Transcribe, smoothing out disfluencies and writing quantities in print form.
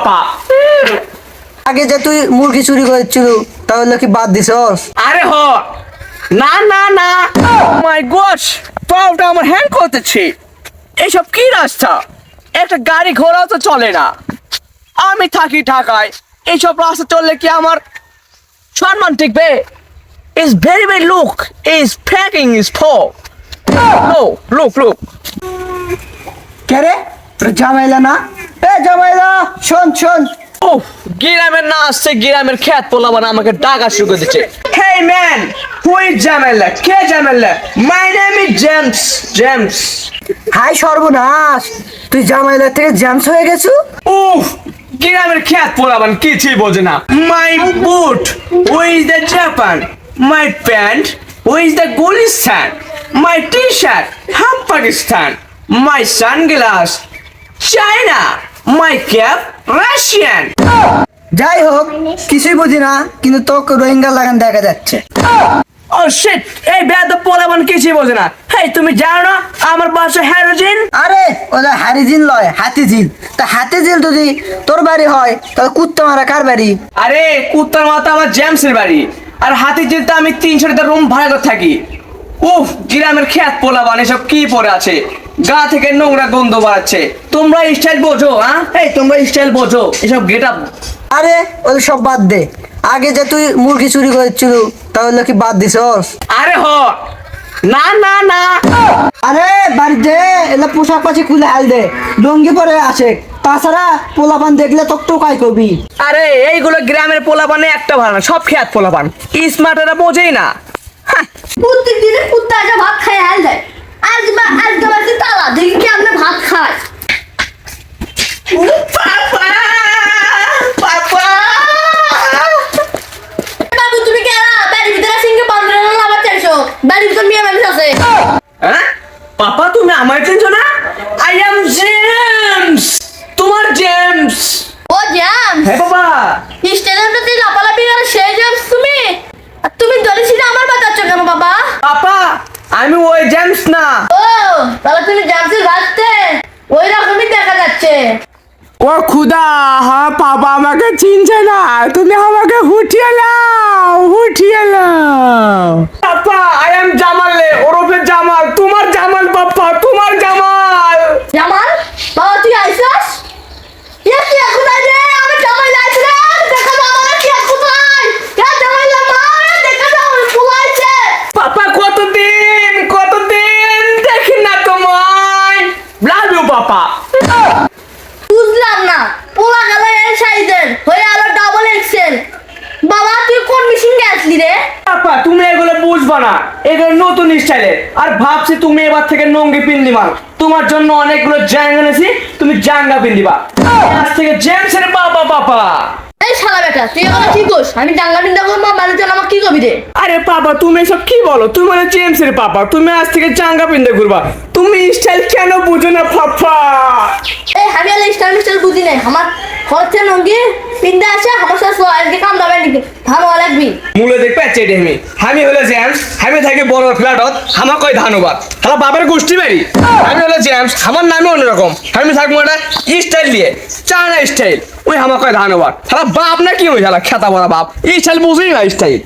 পাপা। আগে যে তুই মুরগি চুরি করেছিল তাহলে কি বাদ দিছস? আরে হ, না না না, মাই গড, পাউটা আমার হ্যাং করতেছে। এইসব কি রাস্তা? একটা গাড়ি ঘোড়াও তো চলে না। আমি থাকি ঢাকায়, এইসব রাস্তা চললে কি আমার সম্মান টিকবে? Is very very look is packing is for look. কে রে তোর জামাইলা না? এ জামাইলা শোন শোন। উফ, গ্রামের না আসছে, গ্রামের খ্যাত পোলাবান আমাকে ডাকা শুরু করে দিচ্ছে। হেই ম্যান, হু ইজ জামেলা? কে জামেলা? My name is James. হাই সর্বনাশ, তুই জামাইলা থেকে জ্যামস হয়ে গেছু? উফ, গ্রামের খ্যাত পোলাবান কিছুই বোঝে না। My boot, who is the Japan? My pant, who is the Gulistan? My T shirt, half Pakistan? My sunglass, China? My cap, Russian? যাই হোক, কিছুই বুঝি না, কিন্তু তোকে রোহিঙ্গা লাগান দেখা যাচ্ছে। ও শিট, এই বেয়াদব পোলাবান কিছুই বোঝে না। হেই, তুমি জানো না আমার বাসা হ্যারোজিন? আরে ওটা হারিজিন লয়, হাতিঝিল। তা হাতিঝিল যদি তোর বাড়ি হয় তাহলে কুত্তা মারা কার বাড়ি? আরে কুত্তার মাথা আমার জেমসের বাড়ি, আর হাতির জিলতে আমি 300 টাকা রুম ভাড়া করে থাকি। উফ, গ্রামের খ্যাত পোলাবান এসব কি পরে আছে, গা থেকে নোংরা গন্ধ বাড়াচ্ছে। তোমরা স্টাইল বোঝো? হ্যাঁ, এই তোমরা স্টাইল বোঝো? এসব গেট আপ। আরে ওই সব বাদ দে, আগে যে তুই মুরগি চুরি করেছিল তাহলে কি বাদ দিছস? আরে হ, না না না। আরে বাড়িতে এলা পোশাক পাশি খুলে হাল দে, লুঙ্গি পরে আসে। তাছাড়া পোলাপান দেখলে তোকে টোকাই কবি। আরে এইগুলো গ্রামের পোলাপানে একটা ভালো না, সব খ্যাত পোলাপান। স্মার্টেরা বোঝেই না। প্রত্যেক দিনে কুত্তা একটা ভাত খায় হাল দেয়। আজকে বাড়িতে তালা দেখি কি আপনি ভাত খায়। বাবু তুমি কে না বাড়ির ভিতরে সিংহে বান্ধব লাভার চাইছো? বাড়ির ভিতর মেয়ে মানুষ আছে। হ্যাঁ পাপা, তুমি আমার চিনছো না? আই এম জেমস, তোমার জেমস। ও জ্যাম হ্যাঁ বাবা। স্টেডিয়ামটাতে লাপালাপি করে সেই জেমস তুমি? আর তুমি দলিসিটা আমার বাঁচাচ্ছ কেন বাবা? পাপা, আমি ওই জেমস না। ও তাহলে তুমি জেমসের ভাসতে ওই রকমই দেখা যাচ্ছে। ও খুদা, হ্যাঁ পাপা আমাকে চিনছে না, তুমি আমাকে হুঠিয়ে নাও। পাপা, আই এম জামালে, ওরফে জামাল, তোমার জামাল পাপা, তোমার জামাল। জামাল বাবা তুই আইসাস? ইয়ে কি কোথায় রে? আমি জামাই লাইছে রে, দেখা দাও আমার কি কোথায়? কে জামাই লামা দেখা দাও পুলাইছে। পাপা, কতদিন দেখি না তোমায়। Love you papa. বুঝলাম না, পোলা গেল এই সাইজের হয়ে আলো ডাবল এক্সেল। বাবা তুই কোন মেশিন আসলি রে? পাপা, তুমি এগুলো বুঝবা না, এগুলো নতুন স্টাইলের। আর ভাবছি তুমি এবার থেকে নঙ্গি পিন্দিবা, তোমার জন্য অনেকগুলো জাঙ্গা এনেছি, তুমি জাঙ্গা পিন্দিবা। আজ থেকে জেমসের বাবা পাপা। এই শালা বেটা তুই এখন কি করিস? আমি ডাঙ্গা ডিঙ্গা করবো মানে তুই আমাকে কি কবি রে? আরে পাপা, তুমি এসব কি বলো? তুমি মানে জেমসের পাপা, তুমি আজ থেকে জাঙ্গা পিন্দে ঘুরবা। তুমি স্টাইল কেন বুঝো না পাপা? এই আমি আর স্টাইল মিস্টাইল বুঝি নাই। আমার হচ্ছে নঙ্গি পিন্দা আসে আমার সাথে আজকে কাম দাবে নাকি ভালো লাগবি। মূলে দেখবে চেটে আমি হলো জেমস, আমি থাকি বড় ফ্ল্যাটত, আমার কয় ধানবাদ হালা বাবার গোষ্ঠী বাড়ি। আমি হলো জেমস, আমার নামে অন্যরকম, আমি থাকবো একটা স্টাইল দিয়ে, চায়না স্টাইল। ওই আমার কয় ধানবাদ হালা বাপ না কি ওই হালা খেতা বড় বাপ, এই স্টাইল বুঝি না স্টাইল।